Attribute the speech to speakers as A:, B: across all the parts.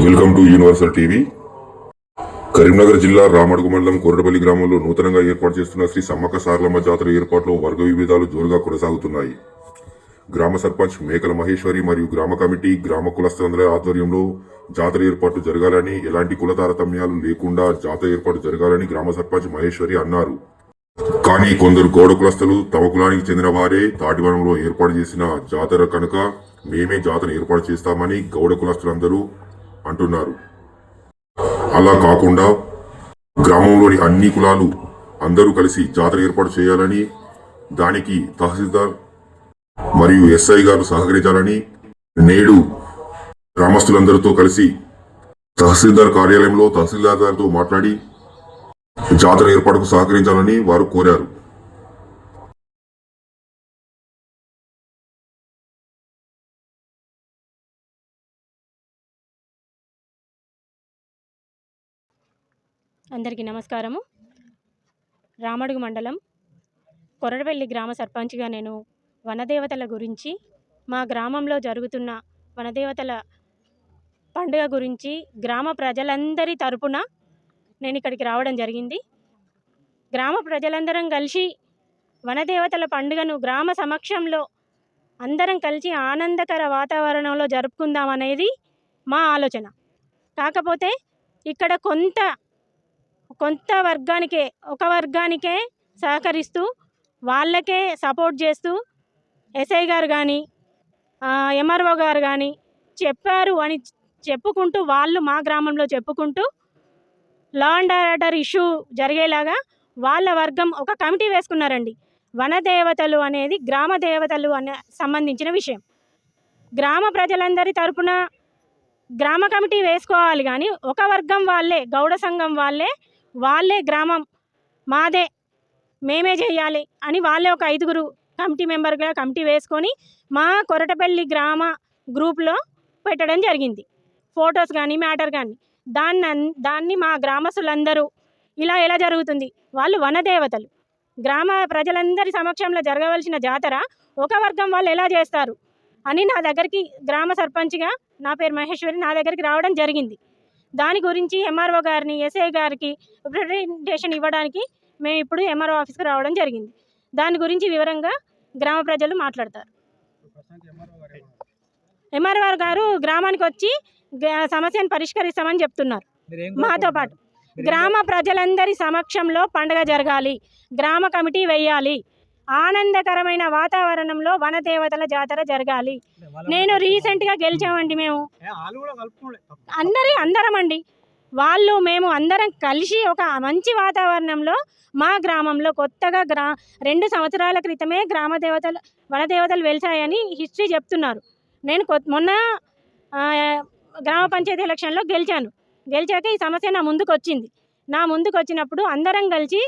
A: Welcome to universal TV. Karimnagar జిల్లా రామడుగు మండలం కొరటపల్లి గ్రామంలో నూతనంగా ఏర్పాటు చేస్తున్న శ్రీ సమ్మక్క సారలమ్మ జాతర ఏర్పాట్లో వర్గ విభేదాలు జోరుగా కొనసాగుతున్నాయి. గ్రామ సర్పంచ్ మేకల మహేశ్వరి మరియు గ్రామ కమిటీ, గ్రామ కులస్తులందరి ఆధ్వర్యంలో జాతర ఏర్పాటు జరగాలని, ఎలాంటి కుల తారతమ్యాలు లేకుండా జాతర ఏర్పాటు జరగాలని గ్రామ సర్పంచ్ మహేశ్వరి అన్నారు. కానీ కొందరు గౌడ కులస్తులు తమ కులానికి చెందిన వారే తాటివనంలో ఏర్పాటు చేసిన జాతర కనుక మేమే జాతర ఏర్పాటు చేస్తామని గౌడ కులస్తులందరూ అంటున్నారు. అలా కాకుండా గ్రామంలోని అన్ని కులాలు అందరూ కలిసి జాతర ఏర్పాటు చేయాలని, దానికి తహసీల్దార్ మరియు ఎస్ఐ గారు సహకరించాలని, నేడు గ్రామస్తులందరితో కలిసి తహసీల్దార్ కార్యాలయంలో తహసీల్దార్ గారితో మాట్లాడి జాతర ఏర్పాటుకు సహకరించాలని వారు కోరారు.
B: అందరికీ నమస్కారము. రామడుగు మండలం కొరటపల్లి గ్రామ సర్పంచ్గా నేను వనదేవతల గురించి, మా గ్రామంలో జరుగుతున్న వనదేవతల పండుగ గురించి గ్రామ ప్రజలందరి తరపున నేను ఇక్కడికి రావడం జరిగింది. గ్రామ ప్రజలందరం కలిసి వనదేవతల పండుగను గ్రామ సమక్షంలో అందరం కలిసి ఆనందకర వాతావరణంలో జరుపుకుందామనేది మా ఆలోచన. కాకపోతే ఇక్కడ కొంత వర్గానికే, ఒక వర్గానికే సహకరిస్తూ వాళ్ళకే సపోర్ట్ చేస్తూ ఎస్ఐ గారు కానీ ఎంఆర్ఓ గారు కానీ చెప్పారు అని చెప్పుకుంటూ, వాళ్ళు మా గ్రామంలో చెప్పుకుంటూ లా అండ్ ఆర్డర్ ఇష్యూ జరిగేలాగా వాళ్ళ వర్గం ఒక కమిటీ వేసుకున్నారండి. వనదేవతలు అనేది గ్రామ దేవతలు అనే సంబంధించిన విషయం. గ్రామ ప్రజలందరి తరపున గ్రామ కమిటీ వేసుకోవాలి, కానీ ఒక వర్గం వాళ్ళే, గౌడ సంఘం వాళ్ళే గ్రామం మాదే, మేమే చేయాలి అని వాళ్ళే ఒక 5గురు కమిటీ మెంబర్గా కమిటీ వేసుకొని మా కొరటపల్లి గ్రామ గ్రూప్లో పెట్టడం జరిగింది. ఫొటోస్ కానీ మ్యాటర్ కానీ దాన్ని మా గ్రామస్తులందరూ ఎలా జరుగుతుంది, వాళ్ళు వనదేవతలు, గ్రామ ప్రజలందరి సమక్షంలో జరగవలసిన జాతర ఒక వర్గం వాళ్ళు ఎలా చేస్తారు అని నా దగ్గరికి గ్రామ సర్పంచ్గా, నా పేరు మహేశ్వరి, నా దగ్గరికి రావడం జరిగింది. దాని గురించి ఎంఆర్ఓ గారిని, ఎస్ఐ గారికి రిప్రజెంటేషన్ ఇవ్వడానికి మేము ఇప్పుడు ఎంఆర్ఓ ఆఫీస్కి రావడం జరిగింది. దాని గురించి వివరంగా గ్రామ ప్రజలు మాట్లాడతారు. ఎంఆర్ఓ గారు గ్రామానికి వచ్చి సమస్యను పరిష్కరిస్తామని చెప్తున్నారు. మాతో పాటు గ్రామ ప్రజలందరి సమక్షంలో పండుగ జరగాలి, గ్రామ కమిటీ వేయాలి, ఆనందకరమైన వాతావరణంలో వనదేవతల జాతర జరగాలి. నేను రీసెంట్గా గెలిచామండి, మేము అందరం అండి, మేము అందరం కలిసి ఒక మంచి వాతావరణంలో మా గ్రామంలో కొత్తగా 2 సంవత్సరాల క్రితమే వనదేవతలు వెలిసాయని హిస్టరీ చెప్తున్నారు. నేను మొన్న గ్రామ పంచాయతీ ఎలక్షన్లో గెలిచాక ఈ సమస్య నా ముందుకు వచ్చినప్పుడు అందరం కలిసి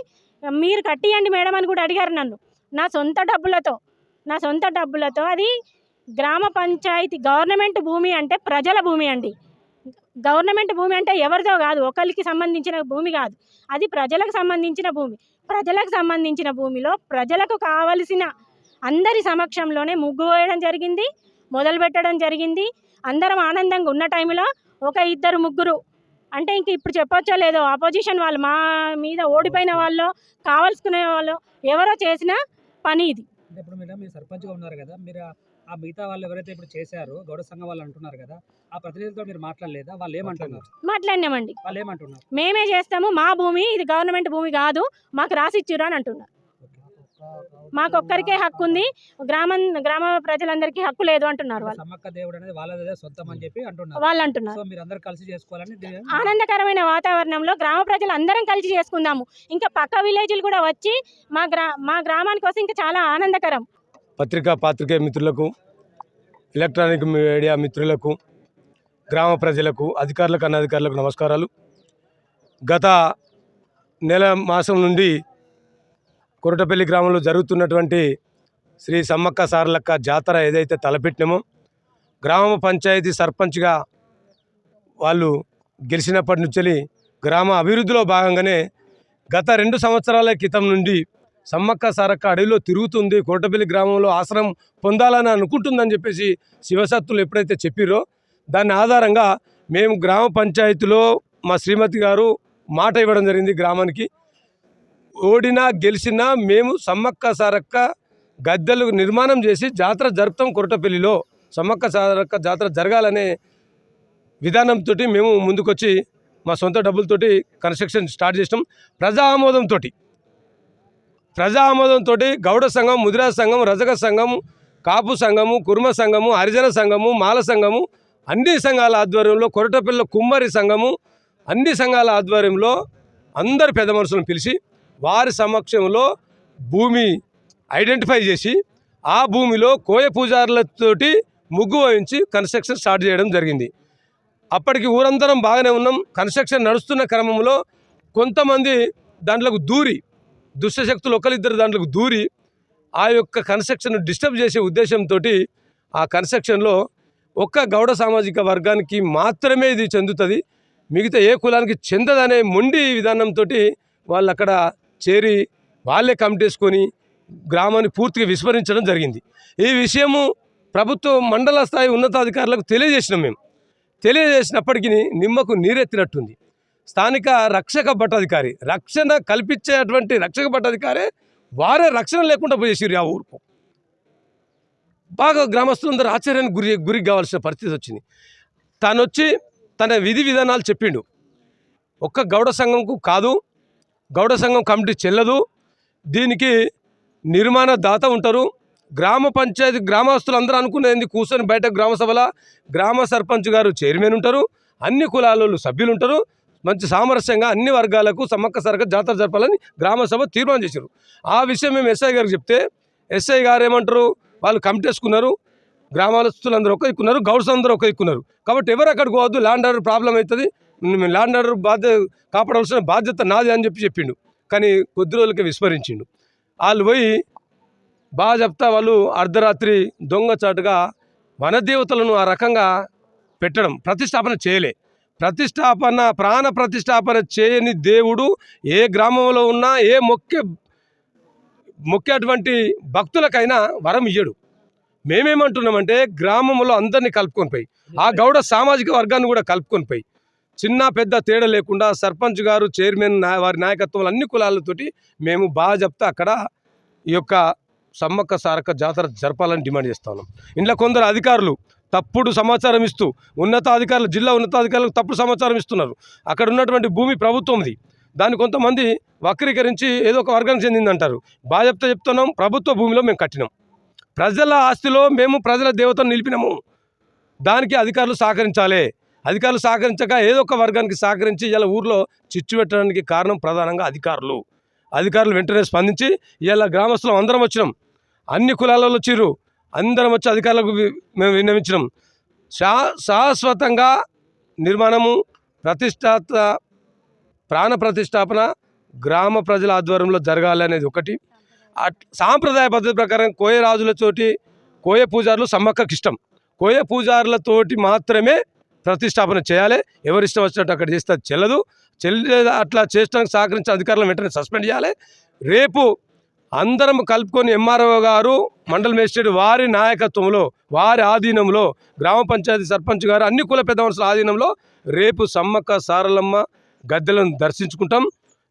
B: మీరు కట్టియండి మేడం అని కూడా అడిగారు నన్ను. నా సొంత డబ్బులతో అది గ్రామ పంచాయతీ, గవర్నమెంట్ భూమి అంటే ప్రజల భూమి అండి. గవర్నమెంట్ భూమి అంటే ఎవరిదో కాదు, ఒకరికి సంబంధించిన భూమి కాదు, అది ప్రజలకు సంబంధించిన భూమి. ప్రజలకు సంబంధించిన భూమిలో ప్రజలకు కావలసిన అందరి సమక్షంలోనే ముగ్గు వేయడం జరిగింది, మొదలు పెట్టడం జరిగింది. అందరం ఆనందంగా ఉన్న టైంలో ఒక 2-3 అంటే ఇంక ఇప్పుడు చెప్పొచ్చో లేదో, ఆపోజిషన్ వాళ్ళు, మా మీద ఓడిపోయిన వాళ్ళు, కావాల్సుకునే వాళ్ళు ఎవరో చేసిన పని ఇది.
C: ఇప్పుడు మీరు సర్పంచ్గా ఉన్నారు కదా, మీరు ఆ మిగతా వాళ్ళు ఎవరైతే ఇప్పుడు చేశారో గౌడ సంఘం వాళ్ళు అంటున్నారు కదా, ఆ ప్రతినిధులతో మీరు మాట్లాడలేదా? వాళ్ళు ఏమంటున్నారు?
B: మాట్లాడినామండి.
C: వాళ్ళు ఏమంటున్నారు?
B: మేమే చేస్తాము, మా భూమి ఇది గవర్నమెంట్ భూమి కాదు, మాకు రాసిచ్చురు అని అంటున్నారు. మాకొక్కరికే హక్కు ఉంది, గ్రామ ప్రజలందరికీ హక్కు లేదు అంటున్నారు. వాళ్ళు
C: సమ్మక్క దేవుడు అనేది వాళ్ళదే సొంతం అని చెప్పి అంటున్నారు.
B: వాళ్ళు అంటున్నారు.
C: సో మీరు అందరూ కలిసి చేసుకోవాలని,
B: ఆనందకరమైన వాతావరణంలో గ్రామ ప్రజలు అందరం కలిసి చేసుకుందాము. ఇంకా పక్క విలేజ్లు కూడా వచ్చి మా గ్రామానికి వస్తే ఇంకా చాలా ఆనందకరం.
D: పాత్రికేయ మిత్రులకు, ఎలక్ట్రానిక్ మీడియా మిత్రులకు, గ్రామ ప్రజలకు, అధికారులకు, అనధికారులకు నమస్కారాలు. గత మాసం నుండి కొరటపల్లి గ్రామంలో జరుగుతున్నటువంటి శ్రీ సమ్మక్క సారలక్క జాతర ఏదైతే తలపెట్టినామో, గ్రామ పంచాయతీ సర్పంచ్గా వాళ్ళు గెలిచినప్పటి నుంచి గ్రామ అభివృద్ధిలో భాగంగానే గత 2 సంవత్సరాల క్రితం నుండి సమ్మక్క సారక్క అడవిలో తిరుగుతుంది, కొరటపల్లి గ్రామంలో ఆశ్రమం పొందాలని అనుకుంటుందని చెప్పేసి శివసత్తులు ఎప్పుడైతే చెప్పిరో దాని ఆధారంగా మేము గ్రామ పంచాయతీలో మా శ్రీమతి గారు మాట ఇవ్వడం జరిగింది. గ్రామానికి ఓడినా గెలిచినా మేము సమ్మక్క సారక్క గద్దెలు నిర్మాణం చేసి జాతర జరుపుతాం. కొరటపల్లిలో సమ్మక్క సారక్క జాతర జరగాలనే విధానంతో మేము ముందుకొచ్చి మా సొంత డబ్బులతోటి కన్స్ట్రక్షన్ స్టార్ట్ చేసినాం. ప్రజా ఆమోదంతో గౌడ సంఘం, ముదిరాజ్ సంఘం, రజక సంఘం, కాపు సంఘము, కుర్మ సంఘము, హరిజన సంఘము, మాల సంఘము, అన్ని సంఘాల ఆధ్వర్యంలో, కొరటపల్లిలో కుమ్మరి సంఘము, అన్ని సంఘాల ఆధ్వర్యంలో అందరు పెద్ద మనుషులను పిలిచి వారి సమక్షంలో భూమి ఐడెంటిఫై చేసి ఆ భూమిలో కోయ పూజారులతోటి ముగ్గు వహించి కన్స్ట్రక్షన్ స్టార్ట్ చేయడం జరిగింది. అప్పటికి ఊరందరం బాగానే ఉన్నాం. కన్స్ట్రక్షన్ నడుస్తున్న క్రమంలో కొంతమంది దాంట్లోకి దూరి, దుష్టశక్తులు ఒకరిద్దరు దాంట్లోకి దూరి ఆ యొక్క కన్స్ట్రక్షన్ డిస్టర్బ్ చేసే ఉద్దేశంతో ఆ కన్స్ట్రక్షన్లో ఒక్క గౌడ సామాజిక వర్గానికి మాత్రమే ఇది చెందుతుంది, మిగతా ఏ కులానికి చెందదనే మొండి విధానంతో వాళ్ళు అక్కడ చేరి వాళ్ళే కమిటేసుకొని గ్రామాన్ని పూర్తిగా విస్మరించడం జరిగింది. ఈ విషయము ప్రభుత్వ మండల స్థాయి ఉన్నతాధికారులకు తెలియజేసినాం. మేము తెలియజేసినప్పటికీ నిమ్మకు నీరెత్తినట్టుంది. స్థానిక రక్షక భట్టాధికారి, రక్షణ కల్పించేటువంటి రక్షక భట్టాధికారే వారే రక్షణ లేకుండా పోయేసిరు. ఆ ఊరుకు బాగా గ్రామస్తులందరూ ఆశ్చర్యానికి గురి కావాల్సిన పరిస్థితి వచ్చింది. తాను వచ్చి తన విధి విధానాలు చెప్పిండు. ఒక్క గౌడ సంఘంకు కాదు, గౌడ సంఘం కమిటీ చెల్లదు, దీనికి నిర్మాణ దాత ఉంటారు. గ్రామ పంచాయతీ గ్రామస్తులు అందరూ అనుకునేది కూర్చొని బయట గ్రామ సభల గ్రామ సర్పంచ్ గారు చైర్మన్ ఉంటారు, అన్ని కులాల సభ్యులు ఉంటారు. మంచి సామరస్యంగా అన్ని వర్గాలకు సమ్మక్క సారక్క జాతర జరపాలని గ్రామ సభ తీర్మానం చేశారు. ఆ విషయం మేము ఎస్ఐ గారికి చెప్తే ఎస్ఐ గారు ఏమంటారు, వాళ్ళు కమిటీ వేసుకున్నారు, గ్రామస్తులందరూ ఒక దిక్కున్నారు, గౌడ్స్ అందరూ ఒక దిక్కున్నారు, కాబట్టి ఎవరు అక్కడికి పోవద్దు, ల్యాండ్ ఆర్డర్ ప్రాబ్లం అవుతుంది, ల్యాండ్ ఆర్డర్ కాపాడవలసిన బాధ్యత నాది అని చెప్పిండు. కానీ కొద్ది రోజులకే విస్మరించిండు. వాళ్ళు పోయి బాగా చెప్తా వాళ్ళు అర్ధరాత్రి దొంగచాటుగా వనదేవతలను ఆ రకంగా పెట్టడం, ప్రతిష్టాపన చేయలే. ప్రాణ ప్రతిష్టాపన చేయని దేవుడు ఏ గ్రామంలో ఉన్నా ఏ మొక్కేటువంటి భక్తులకైనా వరం ఇయ్యడు. మేమేమంటున్నామంటే గ్రామంలో అందరినీ కలుపుకొని పోయి, ఆ గౌడ సామాజిక వర్గాన్ని కూడా కలుపుకొని పోయి, చిన్న పెద్ద తేడా లేకుండా సర్పంచ్ గారు, చైర్మన్ వారి నాయకత్వంలో అన్ని కులాలతోటి మేము బాగా చెప్తా అక్కడ ఈ యొక్క సమ్మక్క సారక్క జాతర జరపాలని డిమాండ్ చేస్తా ఉన్నాం. ఇంట్లో కొందరు అధికారులు తప్పుడు సమాచారం ఇస్తూ ఉన్నతాధికారులు, జిల్లా ఉన్నతాధికారులకు తప్పుడు సమాచారం ఇస్తున్నారు. అక్కడ ఉన్నటువంటి భూమి ప్రభుత్వంది, దాన్ని కొంతమంది వక్రీకరించి ఏదో ఒక వర్గానికి చెందిందంటారు. బాగా చెప్తున్నాం, ప్రభుత్వ భూమిలో మేము కట్టినాం, ప్రజల ఆస్తిలో మేము ప్రజల దేవతను నిలిపినాము. దానికి అధికారులు సహకరించాలి. అధికారులు సహకరించక ఏదో ఒక వర్గానికి సహకరించి ఇలా ఊర్లో చిచ్చు పెట్టడానికి కారణం ప్రధానంగా అధికారులు వెంటనే స్పందించి ఇలా గ్రామస్తులం అందరం వచ్చినాం, అన్ని కులాలలో వచ్చిర్రు, అందరం వచ్చి అధికారులకు మేము విన్నవించినాం. శాశ్వతంగా నిర్మాణము ప్రాణ ప్రతిష్టాపన గ్రామ ప్రజల ఆధ్వర్యంలో జరగాలి అనేది ఒకటి. సాంప్రదాయ పద్ధతి ప్రకారం కోయ రాజులతోటి కోయ పూజారులు సమ్మక్కకి ఇష్టం, కోయ పూజారులతోటి మాత్రమే ప్రతిష్టాపన చేయాలి. ఎవరిష్టం వచ్చినట్టు అక్కడ చేస్తే చెల్లదు. అట్లా చేయడానికి సహకరించిన అధికారులను వెంటనే సస్పెండ్ చేయాలి. రేపు అందరం కలుపుకొని ఎంఆర్ఓ గారు, మండల మేజిస్ట్రేట్ వారి నాయకత్వంలో, వారి ఆధీనంలో, గ్రామ పంచాయతీ సర్పంచ్ గారు, అన్ని కుల పెద్ద మనుషుల ఆధీనంలో రేపు సమ్మక్క సారలమ్మ గద్దెలను దర్శించుకుంటాం,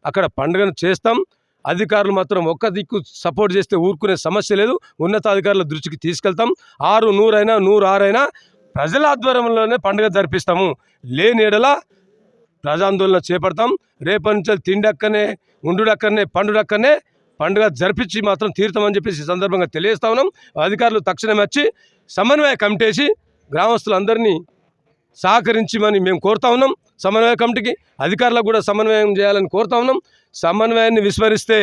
D: అక్కడ పండుగను చేస్తాం. అధికారులు మాత్రం ఒక్క దిక్కు సపోర్ట్ చేస్తే ఊరుకునే సమస్య లేదు. ఉన్నతాధికారుల దృష్టికి తీసుకెళ్తాం. 6, 100 అయినా 106 అయినా ప్రజల ఆధ్వర్యంలోనే పండుగ జరిపిస్తాము. లేని ఎడల ప్రజాందోళన చేపడతాం. రేపటి నుంచి తిండక్కనే, ఉండుడక్కనే, పండుడక్కనే పండుగ జరిపించి మాత్రం తీరుతామని చెప్పేసి ఈ సందర్భంగా తెలియజేస్తా ఉన్నాం. అధికారులు తక్షణమే వచ్చి సమన్వయ కమిటీ వేసి గ్రామస్తులందరినీ సహకరించమని మేము కోరుతా ఉన్నాం. సమన్వయ కమిటీకి అధికారులకు కూడా సమన్వయం చేయాలని కోరుతా ఉన్నాం. సమన్వయాన్ని విస్మరిస్తే,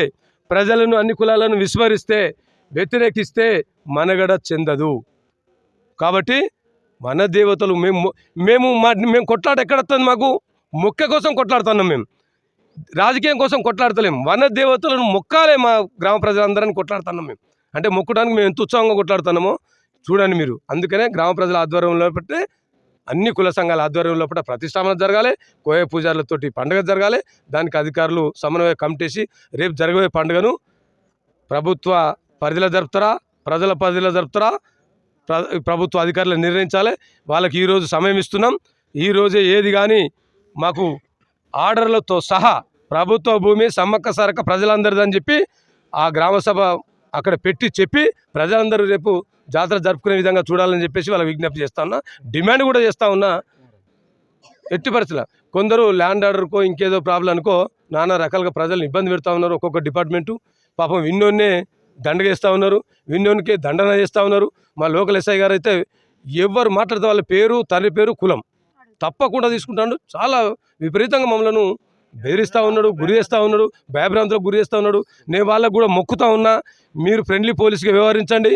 D: ప్రజలను, అన్ని కులాలను విస్మరిస్తే, వ్యతిరేకిస్తే మనగడ చెందదు. కాబట్టి మన దేవతలు మేము కొట్లాట ఎక్కడొస్తుంది, మాకు మొక్క కోసం కొట్లాడుతున్నాం, మేము రాజకీయం కోసం కొట్లాడతలేము. వన దేవతలను మొక్కాలే మా గ్రామ ప్రజలందరినీ కొట్లాడుతున్నాం మేము. అంటే మొక్కడానికి మేము ఎంత ఉత్సాహంగా కొట్లాడుతున్నామో చూడండి మీరు. అందుకనే గ్రామ ప్రజల ఆధ్వర్యంలో పట్టే అన్ని కుల సంఘాల ఆధ్వర్యంలో పట్ల ప్రతిష్టాపన జరగాలి, కోయ పూజారులతోటి పండుగ జరగాలి. దానికి అధికారులు సమన్వయ కమిటీసి రేపు జరగబోయే పండుగను ప్రభుత్వ పరిధిలో జరుపుతారా, ప్రజల పరిధిలో జరుపుతారా, ప్రభుత్వ అధికారులు నిర్ణయించాలి. వాళ్ళకి ఈరోజు సమయం ఇస్తున్నాం. ఈరోజే ఏది కానీ మాకు ఆర్డర్లతో సహా ప్రభుత్వ భూమి సమ్మక్క సారక్క ప్రజలందరిదని చెప్పి ఆ గ్రామసభ అక్కడ పెట్టి చెప్పి ప్రజలందరూ రేపు జాతర జరుపుకునే విధంగా చూడాలని చెప్పేసి వాళ్ళ విజ్ఞప్తి చేస్తా ఉన్నా, డిమాండ్ కూడా చేస్తా ఉన్నా. ఎట్టి పరిస్థితుల్లో కొందరు ల్యాండ్ ఆర్డర్కో ఇంకేదో ప్రాబ్లం అనుకో నానా రకాలుగా ప్రజలను ఇబ్బంది పెడతా ఉన్నారు. ఒక్కొక్క డిపార్ట్మెంటు పాపం విన్నోన్నే దండగేస్తూ ఉన్నారు, విన్నోనికే దండన చేస్తూ ఉన్నారు. మా లోకల్ ఎస్ఐ గారు అయితే ఎవరు మాట్లాడితే వాళ్ళ పేరు, తండ్రి పేరు, కులం తప్పకుండా తీసుకుంటాడు. చాలా విపరీతంగా మమ్మల్ని బెదిరిస్తూ ఉన్నాడు, గురి చేస్తూ ఉన్నాడు, భయభ్రాంతులకు గురి చేస్తూ ఉన్నాడు. నేను వాళ్ళకు కూడా మొక్కుతా ఉన్నా, మీరు ఫ్రెండ్లీ పోలీస్గా వ్యవహరించండి.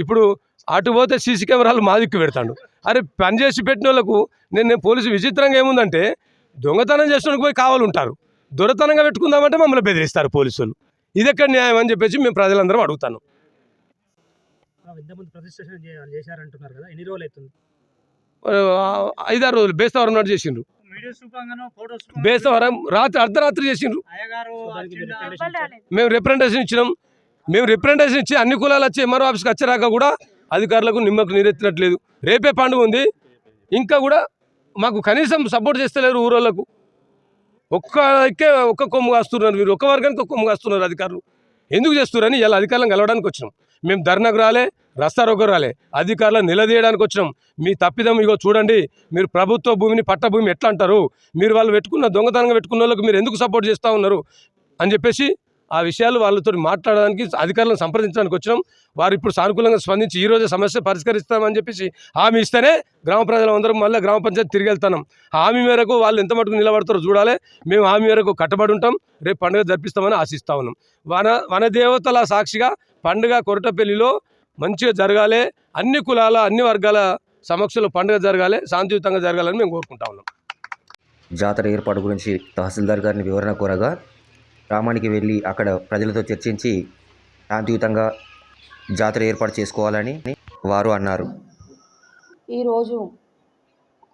D: ఇప్పుడు అటు పోతే సీసీ కెమెరాలు మా దిక్కు పెడతాడు. అరే పనిచేసి పెట్టిన వాళ్ళకు నేను పోలీసు విచిత్రంగా ఏముందంటే దొంగతనం చేసిన పోయి కావాలి ఉంటారు, దొరతనంగా పెట్టుకుందామంటే మమ్మల్ని బెదిరిస్తారు పోలీసులు. ఇది ఎక్కడ న్యాయం అని చెప్పేసి మేము ప్రజలందరం అడుగుతాను.
C: ఇంతకుముందు ప్రతిష్ఠాపన చేశారంటున్నారు కదా, ఎన్ని రోజులు అవుతుంది?
D: 5-6 రోజులు బేస్తవారం నాడు చేసిండ్రు. బేస్తవారం రాత్రి అర్ధరాత్రి చేసిండ్రు. మేము రిప్రజెంటేషన్ ఇచ్చినాం. మేము రిప్రజెంటేషన్ ఇచ్చి అన్ని కులాలు వచ్చి ఎంఆర్ఓ ఆఫీస్కి వచ్చారాక కూడా అధికారులకు నిమ్మకు నీరెత్తినట్లేదు. రేపే పండుగ ఉంది, ఇంకా కూడా మాకు కనీసం సపోర్ట్ చేస్తలేరు. ఊరోళ్ళకు ఒక్క కొమ్ము కాస్తున్నారు, వీరు ఒక్క వర్గానికి ఒక్క కొమ్ము కాస్తున్నారు. అధికారులు ఎందుకు చేస్తున్నారని ఇలా అధికారులను కలవడానికి వచ్చినాం. మేము ధర్నాకు రాలే, రస్తారోకో రాలే, అధికారులను నిలదీయడానికి వచ్చినాం. మీ తప్పిదం ఇగో చూడండి, మీరు ప్రభుత్వ భూమిని పట్ట భూమి ఎట్లా అంటారు, మీరు వాళ్ళు పెట్టుకున్న దొంగతనంగా పెట్టుకున్న వాళ్ళకి మీరు ఎందుకు సపోర్ట్ చేస్తూ ఉన్నారు అని చెప్పేసి ఆ విషయాలు వాళ్ళతో మాట్లాడడానికి అధికారులను సంప్రదించడానికి వచ్చినాం. వారు ఇప్పుడు సానుకూలంగా స్పందించి ఈరోజే సమస్య పరిష్కరిస్తామని చెప్పేసి హామీ ఇస్తేనే గ్రామ ప్రజలందరం మళ్ళీ గ్రామ పంచాయతీ తిరిగి వెళ్తున్నాం. హామీ మేరకు వాళ్ళు ఎంత మటుకు నిలబడతారో చూడాలి. మేము హామీ మేరకు కట్టుబడి ఉంటాం. రేపు పండుగ జరిపిస్తామని ఆశిస్తూ ఉన్నాం. వనదేవతల సాక్షిగా పండుగ కొరటపల్లిలో మంచిగా జరగాలి, అన్ని కులాల అన్ని వర్గాల సమక్షంలో పండుగ జరగాలి, శాంతియుతంగా జరగాలని మేము కోరుకుంటా ఉన్నాం.
E: జాతర ఏర్పాటు గురించి తహసీల్దార్ గారిని వివరణ కోరగా గ్రామానికి వెళ్ళి అక్కడ ప్రజలతో చర్చించి శాంతియుతంగా జాతర ఏర్పాటు చేసుకోవాలని వారు అన్నారు.
F: ఈరోజు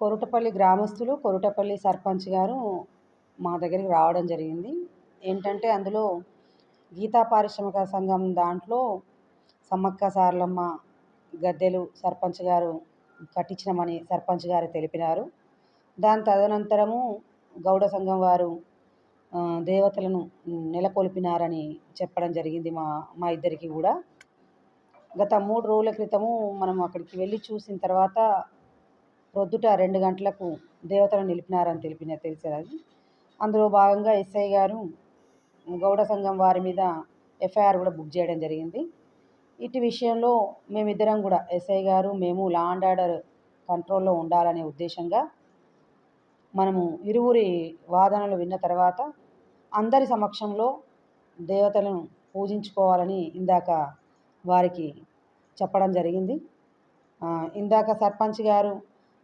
F: కొరుటపల్లి గ్రామస్తులు, కొరుటపల్లి సర్పంచ్ గారు మా దగ్గరికి రావడం జరిగింది. ఏంటంటే అందులో గీతా పారిశ్రామిక సంఘం దాంట్లో సమ్మక్క సారలమ్మ గద్దెలు సర్పంచ్ గారు కట్టించినామని సర్పంచ్ గారు తెలిపినారు. దాని తదనంతరము గౌడ సంఘం వారు దేవతలను నెలకొల్పినారని చెప్పడం జరిగింది మా ఇద్దరికి కూడా. గత 3 రోజుల క్రితము మనం అక్కడికి వెళ్ళి చూసిన తర్వాత ప్రొద్దుట 2 గంటలకు దేవతలను నిలిపినారని తెలిసేది. అందులో భాగంగా ఎస్ఐ గారు గౌడ సంఘం వారి మీద ఎఫ్ఐఆర్ కూడా బుక్ చేయడం జరిగింది. ఇటు విషయంలో మేమిద్దరం కూడా ఎస్ఐ గారు మేము లా అండ్ ఆర్డర్ కంట్రోల్లో ఉండాలనే ఉద్దేశంగా మనము ఇరువురి వాదనలు విన్న తర్వాత అందరి సమక్షంలో దేవతలను పూజించుకోవాలని ఇందాక వారికి చెప్పడం జరిగింది. ఇందాక సర్పంచ్ గారు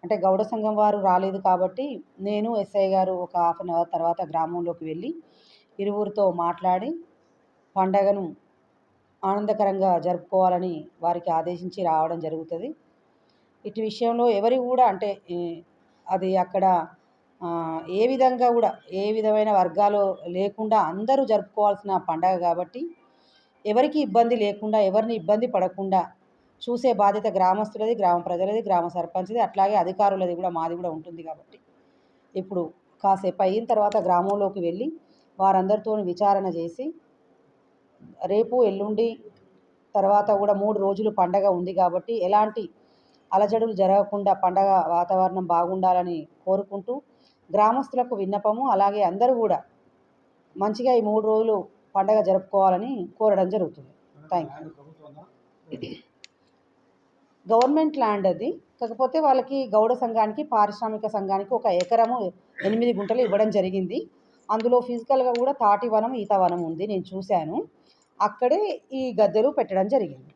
F: అంటే గౌడ సంఘం వారు రాలేదు కాబట్టి నేను ఎస్ఐ గారు ఒక 1/2 అవర్ తర్వాత గ్రామంలోకి వెళ్ళి ఇరువురితో మాట్లాడి పండగను ఆనందకరంగా జరుపుకోవాలని వారికి ఆదేశించి రావడం జరుగుతుంది. ఇటు విషయంలో ఎవరి కూడా అంటే అది అక్కడ ఏ విధంగా కూడా ఏ విధమైన వర్గాలు లేకుండా అందరూ జరుపుకోవాల్సిన పండగ కాబట్టి ఎవరికి ఇబ్బంది లేకుండా ఎవరిని ఇబ్బంది పడకుండా చూసే బాధ్యత గ్రామస్తులది, గ్రామ ప్రజలది, గ్రామ సర్పంచ్ది, అట్లాగే అధికారులది కూడా మాది కూడా ఉంటుంది. కాబట్టి ఇప్పుడు కాసేపు అయిన తర్వాత గ్రామంలోకి వెళ్ళి వారందరితో విచారణ చేసి రేపు ఎల్లుండి తర్వాత కూడా 3 రోజులు పండగ ఉంది కాబట్టి ఎలాంటి అలజడులు జరగకుండా పండగ వాతావరణం బాగుండాలని కోరుకుంటూ గ్రామస్తులకు విన్నపము, అలాగే అందరూ కూడా మంచిగా ఈ 3 రోజులు పండగ జరుపుకోవాలని కోరడం జరుగుతుంది. Thank you. గవర్నమెంట్ ల్యాండ్ అది, కాకపోతే వాళ్ళకి గౌడ సంఘానికి పారిశ్రామిక సంఘానికి 1 ఎకరము 8 గుంటలు ఇవ్వడం జరిగింది. అందులో ఫిజికల్గా కూడా తాటి వనం, ఈత వనం ఉంది, నేను చూశాను. అక్కడే ఈ గద్దెలు పెట్టడం జరిగింది.